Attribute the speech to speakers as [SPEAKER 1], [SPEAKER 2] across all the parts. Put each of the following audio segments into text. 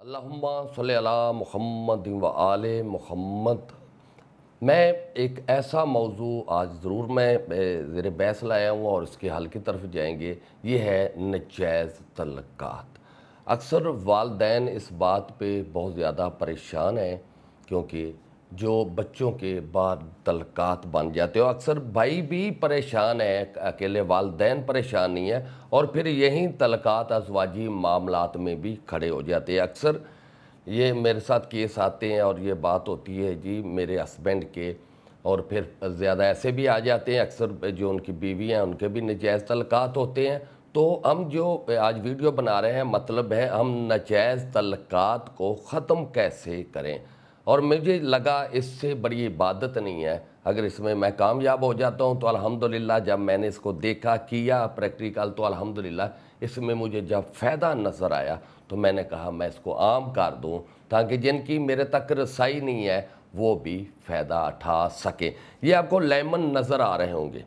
[SPEAKER 1] अल्लाहुम्मा सल्ली अला मुहम्मद व आले मुहम्मद। मैं एक ऐसा मौजू आज ज़रूर मैं ज़ेर बहस लाया हूँ और इसके हल की तरफ जाएंगे। ये है नजायज़ तल्लक़ात। अक्सर वालिदैन इस बात पे बहुत ज़्यादा परेशान हैं क्योंकि जो बच्चों के बाद तल्लक़ात बन जाते हो, अक्सर भाई भी परेशान है, अकेले वालिदैन परेशान नहीं है और फिर यही तल्लक़ात अज़वाजी मामलात में भी खड़े हो जाते हैं। अक्सर ये मेरे साथ केस आते हैं और ये बात होती है जी मेरे हस्बैंड के, और फिर ज़्यादा ऐसे भी आ जाते हैं अक्सर जो उनकी बीवी हैं उनके भी नजायज़ तल्लक़ात होते हैं। तो हम जो आज वीडियो बना रहे हैं मतलब है हम नाजायज़ तल्लक़ात को ख़त्म कैसे करें, और मुझे लगा इससे बड़ी इबादत नहीं है। अगर इसमें मैं कामयाब हो जाता हूँ तो अल्हम्दुलिल्लाह, जब मैंने इसको देखा किया प्रैक्टिकल तो अल्हम्दुलिल्लाह इसमें मुझे जब फ़ायदा नज़र आया तो मैंने कहा मैं इसको आम कर दूँ ताकि जिनकी मेरे तक रसाई नहीं है वो भी फ़ायदा उठा सके। ये आपको लेमन नज़र आ रहे होंगे।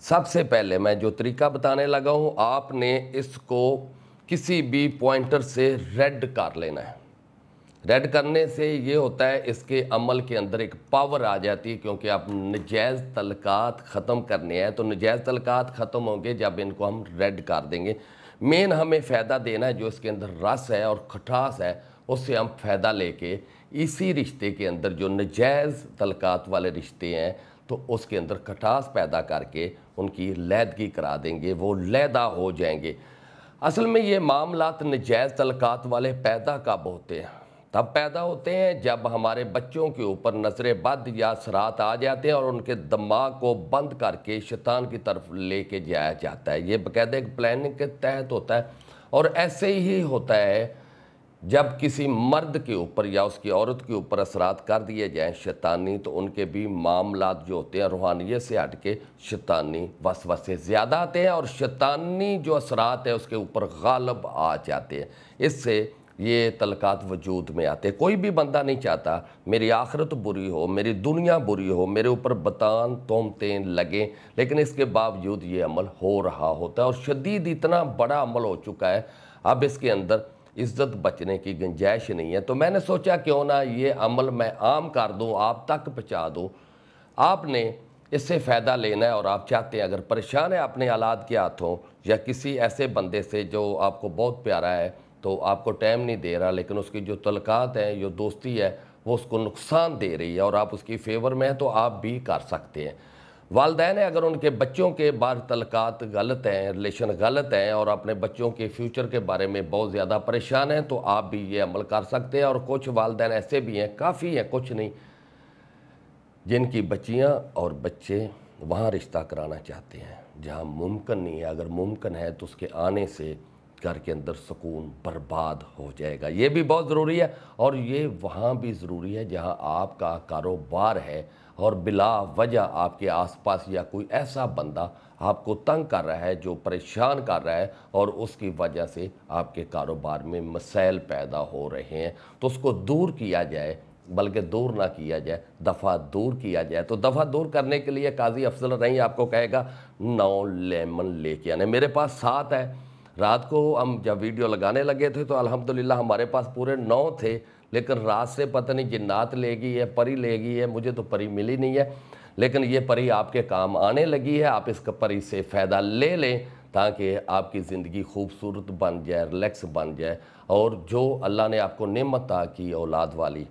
[SPEAKER 1] सबसे पहले मैं जो तरीका बताने लगा हूँ, आपने इसको किसी भी पॉइंटर से रेड कर लेना है। रेड करने से ये होता है इसके अमल के अंदर एक पावर आ जाती है, क्योंकि आप नजायज़ तल्लक़ात ख़त्म करने हैं तो नजायज़ तल्लक़ात ख़त्म होंगे जब इनको हम रेड कर देंगे। मेन हमें फ़ायदा देना है, जो इसके अंदर रस है और खटास है उससे हम फ़ायदा लेके इसी रिश्ते के अंदर जो नजायज़ तल्लक़ात वाले रिश्ते हैं तो उसके अंदर खटास पैदा करके उनकी लैदगी करा देंगे, वो लैदा हो जाएंगे। असल में ये मामलात नजायज़ तल्लक़ात वाले पैदा कब होते हैं? तब पैदा होते हैं जब हमारे बच्चों के ऊपर नज़र बद या असरात आ जाते हैं और उनके दिमाग को बंद करके शैतान की तरफ लेके जाया जाता है। ये बाकायदा एक प्लानिंग के तहत होता है। और ऐसे ही होता है जब किसी मर्द के ऊपर या उसकी औरत के ऊपर असरात कर दिए जाएँ शैतानी, तो उनके भी मामलात जो होते हैं रूहानियत से हट के शैतानी वसवसे ज़्यादा आते हैं और शैतानी जो असरात है उसके ऊपर गालिब आ जाते हैं। इससे ये तल्लक़ात वजूद में आते हैं। कोई भी बंदा नहीं चाहता मेरी आखिरत बुरी हो, मेरी दुनिया बुरी हो, मेरे ऊपर बतान तोहमतें लगें, लेकिन इसके बावजूद ये अमल हो रहा होता है और शदीद इतना बड़ा अमल हो चुका है अब इसके अंदर इज़्ज़त बचने की गुंजाइश नहीं है। तो मैंने सोचा क्यों ना ये अमल मैं आम कर दूँ, आप तक पहुँचा दूँ। आपने इससे फ़ायदा लेना है और आप चाहते हैं, अगर परेशान है अपने औलाद के हाथों या किसी ऐसे बंदे से जो आपको बहुत प्यारा है तो आपको टाइम नहीं दे रहा, लेकिन उसकी जो तल्लक़ात है, जो दोस्ती है वो उसको नुकसान दे रही है और आप उसकी फेवर में हैं, तो आप भी कर सकते हैं। वालिदैन है अगर उनके बच्चों के बाद तल्लक़ात गलत हैं, रिलेशन गलत हैं और अपने बच्चों के फ्यूचर के बारे में बहुत ज़्यादा परेशान हैं, तो आप भी ये अमल कर सकते हैं। और कुछ वालिदैन ऐसे भी हैं, काफ़ी हैं, कुछ नहीं, जिनकी बच्चियाँ और बच्चे वहाँ रिश्ता कराना चाहते हैं जहाँ मुमकिन नहीं है। अगर मुमकिन है तो उसके आने से घर के अंदर सुकून बर्बाद हो जाएगा। ये भी बहुत ज़रूरी है और ये वहाँ भी ज़रूरी है जहाँ आपका कारोबार है और बिला वजह आपके आसपास या कोई ऐसा बंदा आपको तंग कर रहा है, जो परेशान कर रहा है और उसकी वजह से आपके कारोबार में मसाइल पैदा हो रहे हैं, तो उसको दूर किया जाए, बल्कि दूर ना किया जाए, दफ़ा दूर किया जाए। तो दफ़ा दूर करने के लिए काजी अफजल रही आपको कहेगा 9 लेमन लेके आने। मेरे पास 7 है। रात को हम जब वीडियो लगाने लगे थे तो अल्हम्दुलिल्लाह हमारे पास पूरे 9 थे, लेकिन रात से पता नहीं जिन्नात ले गई है, परी ले गई है, मुझे तो परी मिली नहीं है, लेकिन ये परी आपके काम आने लगी है। आप इस परी से फ़ायदा ले लें ताकि आपकी ज़िंदगी खूबसूरत बन जाए, रिलैक्स बन जाए और जो अल्लाह ने आपको नेमत अता की औलाद वाली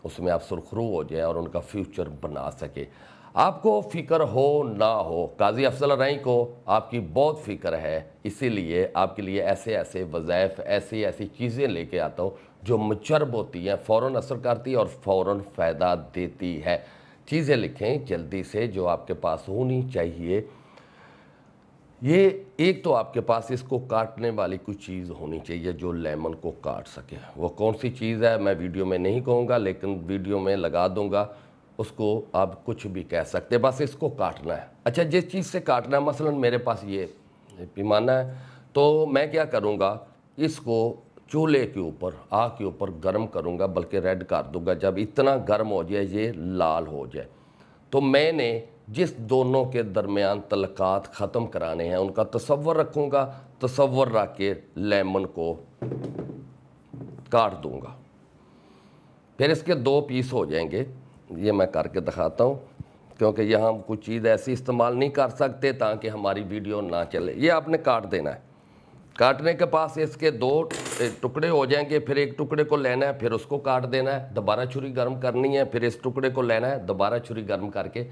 [SPEAKER 1] उसमें आप सुरखरू हो जाए और उनका फ्यूचर बना सके। आपको फ़िक्र हो ना हो, काजी अफजल रई को आपकी बहुत फ़िक्र है, इसीलिए आपके लिए ऐसे ऐसे वज़ाइफ, ऐसी ऐसी चीज़ें लेके आता हूँ जो मुचरब होती हैं, फ़ौरन असर करती है और फ़ौरन फ़ायदा देती है। चीज़ें लिखें जल्दी से जो आपके पास होनी चाहिए। ये एक तो आपके पास इसको काटने वाली कोई चीज़ होनी चाहिए जो लेमन को काट सके। वो कौन सी चीज़ है मैं वीडियो में नहीं कहूँगा, लेकिन वीडियो में लगा दूँगा, उसको आप कुछ भी कह सकते हैं, बस इसको काटना है। अच्छा, जिस चीज़ से काटना है, मसलन मेरे पास ये पैमाना है, तो मैं क्या करूँगा, इसको चूल्हे के ऊपर, आग के ऊपर गर्म करूँगा, बल्कि रेड कर दूँगा। जब इतना गर्म हो जाए, ये लाल हो जाए, तो मैंने जिस दोनों के दरमियान तल्लक़ात ख़त्म कराने हैं उनका तसव्वुर रखूँगा। तसव्वुर रख के लेमन को काट दूंगा। फिर इसके 2 पीस हो जाएंगे। ये मैं करके दिखाता हूँ, क्योंकि यहाँ हम कुछ चीज़ ऐसी इस्तेमाल नहीं कर सकते ताकि हमारी वीडियो ना चले। ये आपने काट देना है। काटने के पास इसके 2 टुकड़े हो जाएंगे, फिर एक टुकड़े को लेना है, फिर उसको काट देना है, दोबारा छुरी गर्म करनी है, फिर इस टुकड़े को लेना है, दोबारा छुरी गर्म करके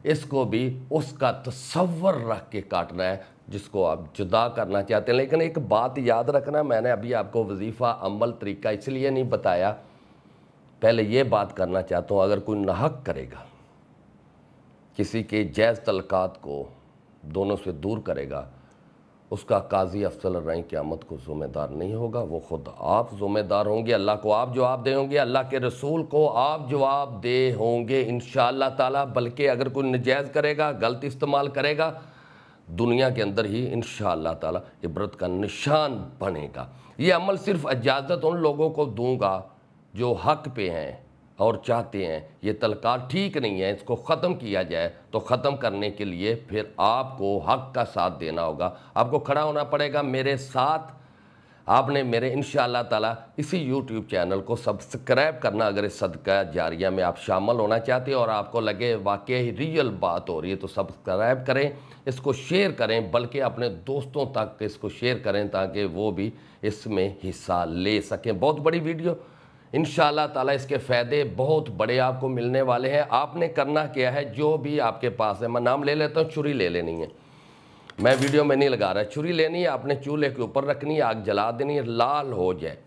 [SPEAKER 1] इसको भी उसका तसव्वुर रख के काटना है जिसको आप जुदा करना चाहते हैं। लेकिन एक बात याद रखना, मैंने अभी आपको वजीफ़ा अमल तरीका इसलिए नहीं बताया, पहले ये बात करना चाहता हूँ, अगर कोई नाहक करेगा, किसी के जायज़ तलकात को दोनों से दूर करेगा, उसका काजी अफसल रही क़यामत को ज़िम्मेदार नहीं होगा, वो ख़ुद आप ज़िम्मेदार होंगे। अल्लाह को आप जवाब दे होंगे, अल्लाह के रसूल को आप जवाब दे होंगे इंशाअल्लाह ताला। बल्कि अगर कोई नजायज़ करेगा, गलत इस्तेमाल करेगा, दुनिया के अंदर ही इंशाअल्लाह ताला इबरत का निशान बनेगा। ये अमल सिर्फ इजाज़त उन लोगों को दूंगा जो हक़ पे हैं और चाहते हैं ये तलकात ठीक नहीं है, इसको ख़त्म किया जाए। तो ख़त्म करने के लिए फिर आपको हक़ का साथ देना होगा, आपको खड़ा होना पड़ेगा मेरे साथ। आपने मेरे इंशाअल्लाह ताला इसी यूट्यूब चैनल को सब्सक्राइब करना, अगर इस सदका जारिया में आप शामिल होना चाहते हैं और आपको लगे वाकई रियल बात हो रही है तो सब्सक्राइब करें, इसको शेयर करें, बल्कि अपने दोस्तों तक इसको शेयर करें ताकि वो भी इसमें हिस्सा ले सकें। बहुत बड़ी वीडियो, इंशाअल्लाह ताला इसके फ़ायदे बहुत बड़े आपको मिलने वाले हैं। आपने करना क्या है, जो भी आपके पास है, मैं नाम ले लेता हूँ, छुरी ले लेनी है, मैं वीडियो में नहीं लगा रहा, छुरी लेनी है, आपने चूल्हे के ऊपर रखनी है, आग जला देनी है, लाल हो जाए,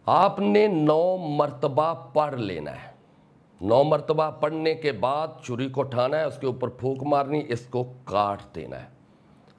[SPEAKER 1] आपने 9 मरतबा पढ़ लेना है। 9 मरतबा पढ़ने के बाद छुरी को उठाना है, उसके ऊपर फूंक मारनी, इसको काट देना है।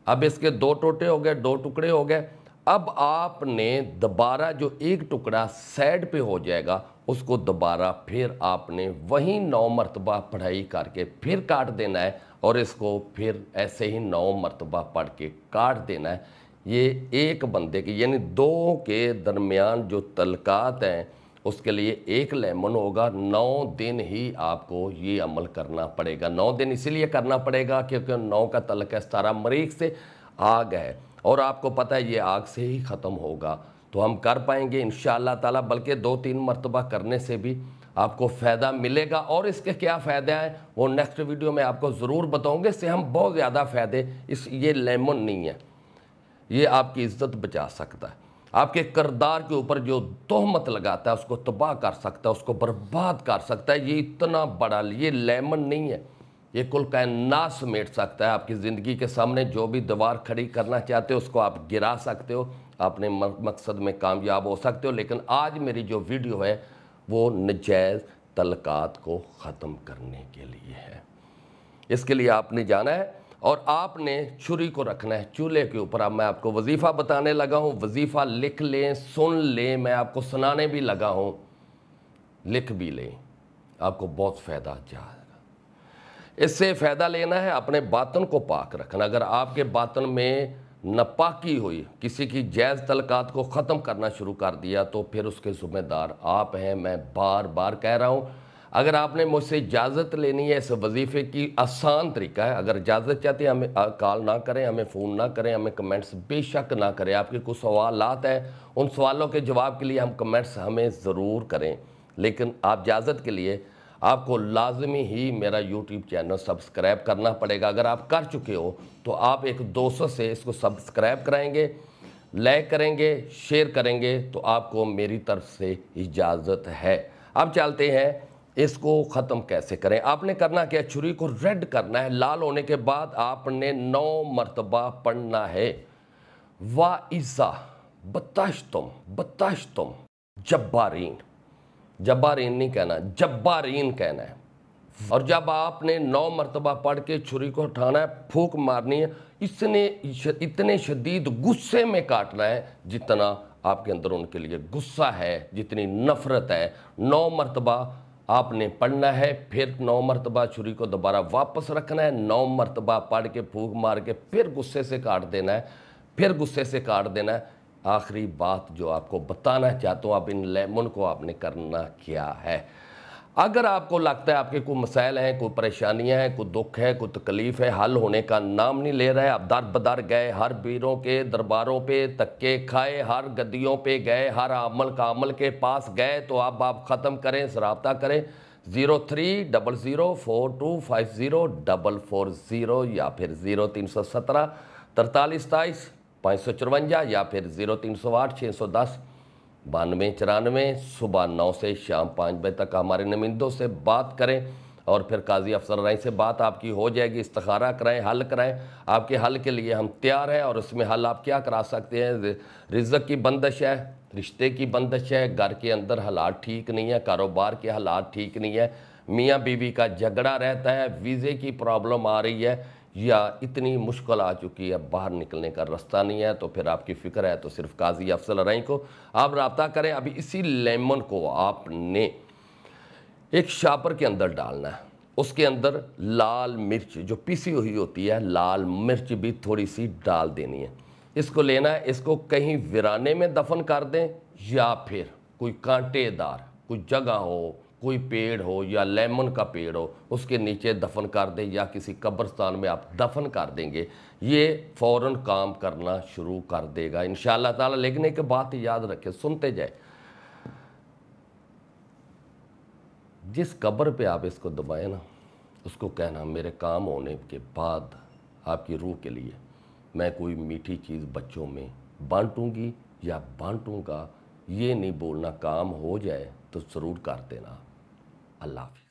[SPEAKER 1] अब इसके 2 टोटे हो गए, 2 टुकड़े हो गए। अब आपने दोबारा जो एक टुकड़ा साइड पे हो जाएगा उसको दोबारा फिर आपने वही 9 मरतबा पढ़ाई करके फिर काट देना है, और इसको फिर ऐसे ही 9 मरतबा पढ़ के काट देना है। ये एक बंदे की यानी 2 के दरमियान जो तलकात हैं उसके लिए 1 लेमन होगा। 9 दिन ही आपको ये अमल करना पड़ेगा। 9 दिन इसीलिए करना पड़ेगा क्योंकि 9 का तलक 17 मरीख से आग है और आपको पता है ये आग से ही ख़त्म होगा, तो हम कर पाएंगे इंशाअल्लाह ताला। बल्कि 2-3 मरतबा करने से भी आपको फ़ायदा मिलेगा, और इसके क्या फ़ायदे हैं वो नेक्स्ट वीडियो में आपको ज़रूर बताऊंगे। इससे हम बहुत ज़्यादा फ़ायदे, ये लेमन नहीं है, ये आपकी इज़्ज़त बचा सकता है, आपके किरदार के ऊपर जो तोहमत लगाता है उसको तबाह कर सकता है, उसको बर्बाद कर सकता है। ये इतना बड़ा, ये लेमन नहीं है, ये कुल कायनात समेट सकता है। आपकी ज़िंदगी के सामने जो भी दीवार खड़ी करना चाहते हो उसको आप गिरा सकते हो, अपने मकसद में कामयाब हो सकते हो। लेकिन आज मेरी जो वीडियो है वो नजायज़ तलकात को ख़त्म करने के लिए है। इसके लिए आपने जाना है और आपने छुरी को रखना है चूल्हे के ऊपर। अब मैं आपको वजीफ़ा बताने लगा हूँ, वजीफ़ा लिख लें, सुन लें, मैं आपको सुनाने भी लगा हूँ, लिख भी लें, आपको बहुत फ़ायदा जाएगा। इससे फ़ायदा लेना है, अपने बातन को पाक रखना। अगर आपके बातन में नापाकी हुई, किसी की जायज़ तलकात को ख़त्म करना शुरू कर दिया, तो फिर उसके ज़िम्मेदार आप हैं। मैं बार बार कह रहा हूँ, अगर आपने मुझसे इजाज़त लेनी है, इस वजीफ़े की आसान तरीका है। अगर इजाज़त चाहते हैं हमें कॉल ना करें, हमें फ़ोन ना करें, हमें कमेंट्स बेशक ना करें। आपके कुछ सवालात हैं, उन सवालों के जवाब के लिए हम कमेंट्स हमें ज़रूर करें, लेकिन आप इजाज़त के लिए आपको लाजमी ही मेरा यूट्यूब चैनल सब्सक्राइब करना पड़ेगा। अगर आप कर चुके हो तो आप एक दोस्तों से इसको सब्सक्राइब कराएंगे, लाइक करेंगे, शेयर करेंगे, तो आपको मेरी तरफ से इजाज़त है। अब चलते हैं, इसको ख़त्म कैसे करें। आपने करना क्या, छुरी को रेड करना है, लाल होने के बाद आपने 9 मरतबा पढ़ना है, वाइज़ा बतश्तुम जब्बारीन, जब्बारीन नहीं कहना, जब्बारीन कहना है। और जब आपने 9 मरतबा पढ़ के छुरी को उठाना है, फूंक मारनी है, इतने शदीद गुस्से में काटना है जितना आपके अंदर उनके लिए गुस्सा है, जितनी नफ़रत है। 9 मरतबा आपने पढ़ना है, फिर 9 मरतबा छुरी को दोबारा वापस रखना है, 9 मरतबा पढ़ के फूंक मार के फिर गुस्से से काट देना है, फिर गुस्से से काट देना है। आखिरी बात जो आपको बताना चाहता हूँ, आप इन लेमन को आपने करना क्या है, अगर आपको लगता है आपके कोई मसाइल हैं, कोई परेशानियां हैं, कोई दुख है, कोई तकलीफ है, हल होने का नाम नहीं ले रहा है, आप दर बदर गए, हर पीरों के दरबारों पे धक्के खाए, हर गद्दियों पे गए, हर आमल कामल के पास गए, तो अब आप ख़त्म करें, रब्ता करें 030042504440 या फिर 0317 43 27 554 या फिर 0308 610 9294 सुबह 9 से शाम 5 बजे तक हमारे नुमाइंदों से बात करें और फिर काजी अफसर राय से बात आपकी हो जाएगी। इस्तिखारा कराएं, हल कराएं, आपके हल के लिए हम तैयार हैं। और उसमें हल आप क्या करा सकते हैं? रिज़्क़ की बंदिश है, रिश्ते की बंदिश है, घर के अंदर हालात ठीक नहीं है, कारोबार के हालात ठीक नहीं है, मियाँ बीवी का झगड़ा रहता है, वीज़े की प्रॉब्लम आ रही है या इतनी मुश्किल आ चुकी है, बाहर निकलने का रास्ता नहीं है, तो फिर आपकी फ़िक्र है तो सिर्फ काजी अफजल रई को आप रब्ता करें। अभी इसी लेमन को आपने एक शापर के अंदर डालना है, उसके अंदर लाल मिर्च जो पिसी हुई होती है, लाल मिर्च भी थोड़ी सी डाल देनी है। इसको लेना है, इसको कहीं वीराने में दफन कर दें या फिर कोई कांटेदार कोई जगह हो, कोई पेड़ हो या लेमन का पेड़ हो, उसके नीचे दफन कर दें या किसी कब्रिस्तान में आप दफन कर देंगे, ये फ़ौरन काम करना शुरू कर देगा इंशाअल्लाह ताला। लेकिन एक बात याद रखें, सुनते जाए, जिस कब्र पे आप इसको दबाएं ना, उसको कहना मेरे काम होने के बाद आपकी रूह के लिए मैं कोई मीठी चीज़ बच्चों में बांटूंगी या बांटूंगा, ये नहीं बोलना, काम हो जाए तो ज़रूर कर देना। अल्लाह हाफ़िज़।